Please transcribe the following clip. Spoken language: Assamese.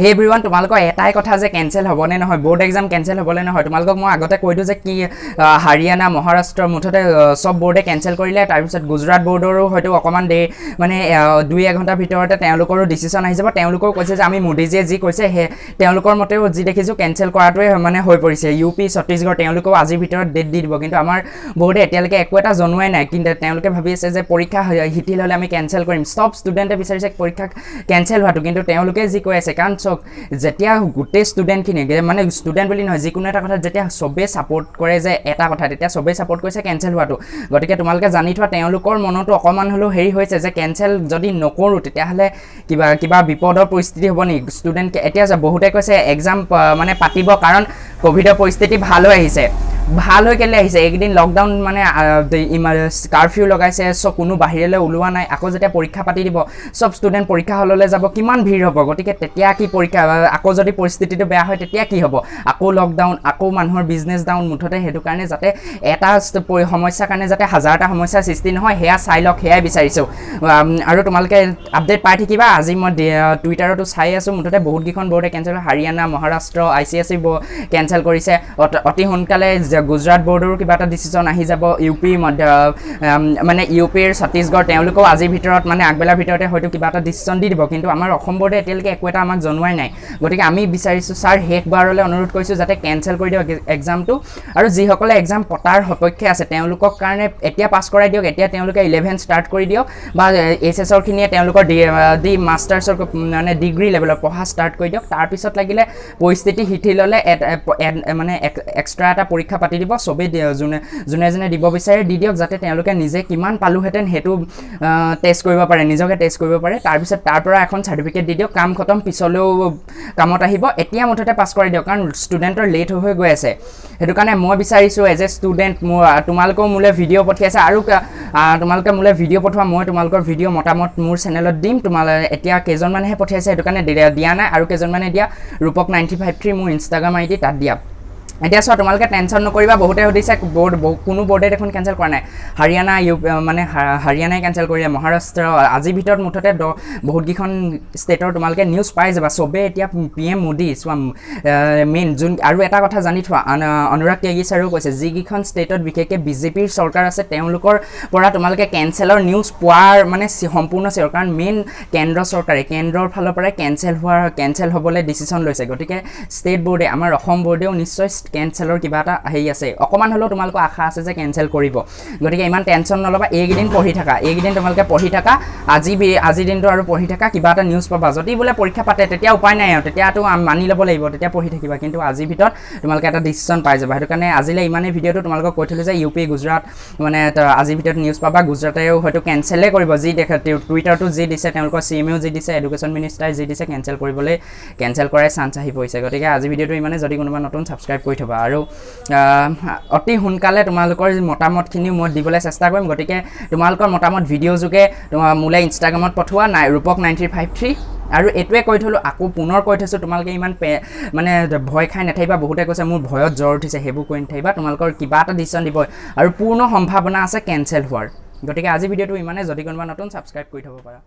হে এভৰিৱান তোমালোকৰ এটাই কথা যে কেনসেল হ'বনে নহয় বোৰ্ড এক্সাম কেনসেল হ'বনে নহয় তোমালোকক মই আগতে কৈ দিও যে কি হাৰিয়ানা মহাৰাষ্ট্ৰ মুঠতে সব বোৰ্ডে কেনসেল কৰিলে তাৰ পিছত গুজৰাট বোৰ্ডৰো হয়তো অকমান দে মানে 2-1 ঘণ্টাৰ ভিতৰতে তেওঁলোকৰো ডিসিশন আহি যাব তেওঁলোকৰ কৈছে যে আমি মোদীজিয়ে যি কৈছে হে তেওঁলোকৰ মতেও যি দেখিছো কেনসেল কৰাটোৱে মানে হৈ পৰিছে ইউপি ছত্তীশগড় তেওঁলোকেও আজিৰ ভিতৰত ডেট দি দিব কিন্তু আমাৰ বোৰ্ডে এতিয়ালৈকে একো এটা জনোৱাই নাই কিন্তু তেওঁলোকে ভাবি আছে যে পৰীক্ষা হিটিল হলে আমি কেনসেল কৰিম সব ষ্টুডেণ্টে বিচাৰিছে পৰীক্ষা কেনসেল হোৱাটো কিন্তু তেওঁলোকে যি কৈ আছে কাৰণ যেতিয়া গোটেই ষ্টুডেণ্টখিনি মানে ষ্টুডেণ্ট বুলি নহয় যিকোনো এটা কথা যেতিয়া সবে সাপোৰ্ট কৰে যে এটা কথা তেতিয়া সবে সাপোৰ্ট কৰিছে কেনসেল হোৱাটো গতিকে তোমালোকে জানি থোৱা তেওঁলোকৰ মনতো অকমান হলো হেৰি হৈছে যে কেনসেল যদি নকৰো তেতিয়া হলে কিবা বিপদৰ পৰিস্থিতি হ'ব নি ষ্টুডেণ্ট এতিয়া বহুতে কৈছে এক্সাম মানে পাতিব কাৰণ কোভিডৰ পৰিস্থিতি ভাল হৈ আহিছে ভাল হৈ কেলে আহিছে একদিন লকডাউন মানে কারফিউ লগাইছে সব কোনো বাহিৰলৈ ওলোৱা নাই আকৌ যেতিয়া পৰীক্ষা পাতি দিব সব ষ্টুডেণ্ট পৰীক্ষা হললৈ যাব কিমান ভিৰ হ'ব গতিকে তেতিয়া কি পৰীক্ষা আকৌ যদি পৰিস্থিতিটো বেয়া হয় তেতিয়া কি হ'ব আকৌ লকডাউন আকৌ মানুহৰ বিজনেছ ডাউন মুঠতে হেতু কাৰণে যাতে এটা সমস্যাৰ কাৰণে যাতে হাজাৰটা সমস্যাৰ সৃষ্টি নহয় হেয়া চাই লওক হেয়াই বিচাৰিছো আৰু তোমালোকে আপডেট পাই থাকিবা আজি মই টুইটাৰতো চাই আছো মুঠতে বহুত কিখন বোৰ্ডে cancel Haryana Maharashtra ICSE cancel কৰিছে অতি সোনকালে গুজৰাট বোৰ্ডৰ কিবা এটা ডিসিশন আহি যাব ইউপি মানে ইউপিৰ ছত্তীশগড় তেওঁলোকেও আজিৰ ভিতৰত মানে আগবেলাৰ ভিতৰতে হয়তো কিবা এটা ডিসিশন দি দিব কিন্তু আমাৰ অসম বোৰ্ডে এতিয়ালৈকে একো এটা আমাক জনোৱাই নাই গতিকে আমি বিচাৰিছো স্যাৰ শেষবাৰলৈ অনুৰোধ কৰিছো যাতে কেনসেল কৰি দিয়ক এক্সামটো আৰু যিসকলে এক্সাম পতাৰ সপক্ষে আছে তেওঁলোকৰ কাৰণে এতিয়া পাছ কৰাই দিয়ক এতিয়া তেওঁলোকে 11 ষ্টাৰ্ট কৰি দিয়ক বা এছএছৰ খিনিয়ে তেওঁলোকৰ ডি মাষ্টাৰ্ছৰ মানে ডিগ্ৰী লেভেলৰ পঢ়া ষ্টাৰ্ট কৰি দিয়ক তাৰ পিছত লাগিলে পৰিস্থিতি হিঠি ললে মানে এক্সট্ৰা এটা পৰীক্ষা পাতি দিব সবে যোনে দিব বিচাৰে দি দিয়ক যাতে তেওঁলোকে নিজে কিমান পালুহেতেন হেতু টেষ্ট কৰিব পাৰে নিজকে টেষ্ট কৰিব পাৰে তাৰ পিছত তাৰ পৰা এখন সাৰ্টিফিকেট দি দিয়ক কাম খতম পিছলৈও কামত আহিব এতিয়া মুঠতে পাছ কৰাই দিয়ক কাৰণ ষ্টুডেণ্টৰ লেট হৈ গৈ আছে হেতু কাৰণে মই বিচাৰিছো এজ এ ষ্টুডেণ্ট তোমালোকৰ মোলে ভিডিঅ' পঠিয়াইছে আৰু তোমালোকে মোলে ভিডিঅ' পঠোৱা মই তোমালোকৰ ভিডিঅ' মতামত মোৰ চেনেলত দিম তোমালে এতিয়া কেজন মানেহে পঠিয়াইছে হেতু কাৰণে দিয়া নাই আৰু কেজন মানে দিয়া ৰূপক 953 মোৰ ইনষ্টাগ্ৰাম আইডি তাত দিয়া এতিয়া সব তোমালোকে টেনশন নকৰিবা বহুতে সুধিছে বোৰ্ড কোনো বোৰ্ডে দেখোন কেনসেল কৰা নাই হাৰিয়ানা মানে হাৰিয়ানাই কেনসেল কৰিলে মহাৰাষ্ট্ৰ আজিৰ ভিতৰত মুঠতে বহুত কিখন ষ্টেটৰ তোমালোকে নিউজ পাই যাবা সবে এতিয়া PM মোদী মেইন যোন আৰু এটা কথা জানি থোৱা অনুৰাগ ত্যাগী ছাৰেও কৈছে যিকিখন ষ্টেটত বিশেষকৈ বিজেপিৰ চৰকাৰ আছে তেওঁলোকৰ পৰা তোমালোকে কেনসেলৰ নিউজ পোৱাৰ মানে সম্পূৰ্ণ চিয়ৰ কাৰণ মেইন কেন্দ্ৰ চৰকাৰে কেন্দ্ৰৰ ফালৰ পৰা কেনসেল হ'বলৈ ডিসিশন লৈছে গতিকে ষ্টেট বোৰ্ডে আমাৰ অসম বোৰ্ডেও নিশ্চয় কেনসেলৰ কিবা এটা হেৰি আছে অকমান হলো তোমালোকৰ আশা আছে যে কেনসেল কৰিব গতিকে ইমান টেনশন নলবা এইকেইদিন পঢ়ি থাকা এইকেইদিন তোমালোকে পঢ়ি থাকা আজি দিনটো আৰু পঢ়ি থাকা কিবা এটা নিউজ পাবা যদি বোলে পৰীক্ষা পাতে তেতিয়া উপায় নাই আৰু তেতিয়াতো মানি ল'ব লাগিব তেতিয়া পঢ়ি থাকিবা কিন্তু আজিৰ ভিতৰত তোমালোকে এটা ডিসিশন পাই যাবা হেতু কাৰণে আজিলে ইমানেই ভিডিঅ'টো তোমালোকক কৈ থলো যে ইউপি গুজৰাট মানে আজিৰ ভিতৰত নিউজ পাবা গুজৰাটেও হয়তো কেনসেলে কৰিব যি দেখে টুইটাৰটো যি দিছে তেওঁলোকৰ CMও যি দিছে এডুকেশ্যন মিনিষ্টাৰে যি দিছে কেনসেল কৰিবলৈ কেনসেল কৰাই চান্স আহি পৰিছে গতিকে আজি ভিডিঅ'টো ইমানে যদি কোনোবা নতুন সাবস্ক্ৰাইব কৰি থবা আৰু অতি সোনকালে তোমালোকৰ মতামতখিনি মই দিবলৈ চেষ্টা কৰিম গতিকে তোমালোকৰ মতামত ভিডিঅ' যোগে মোলে ইনষ্টাগ্ৰামত পঠোৱা নাই ৰূপক 953 আৰু এটোৱে কৈ থলো আকৌ পুনৰ কৈ থৈছো তোমালোকে ইমান মানে ভয় খাই নাথাকিবা বহুতে কৈছে মোৰ ভয়ত জ্বৰ উঠিছে হেবু কৈ নাথাকিবা তোমালোকৰ কিবা এটা ডিসিশন দিব আৰু পূৰ্ণ সম্ভাৱনা আছে কেনসেল হোৱাৰ গতিকে আজি ভিডিঅ'টো ইমানে যদি কোনোবা নতুন সাবস্ক্ৰাইব কৰি থব পাৰা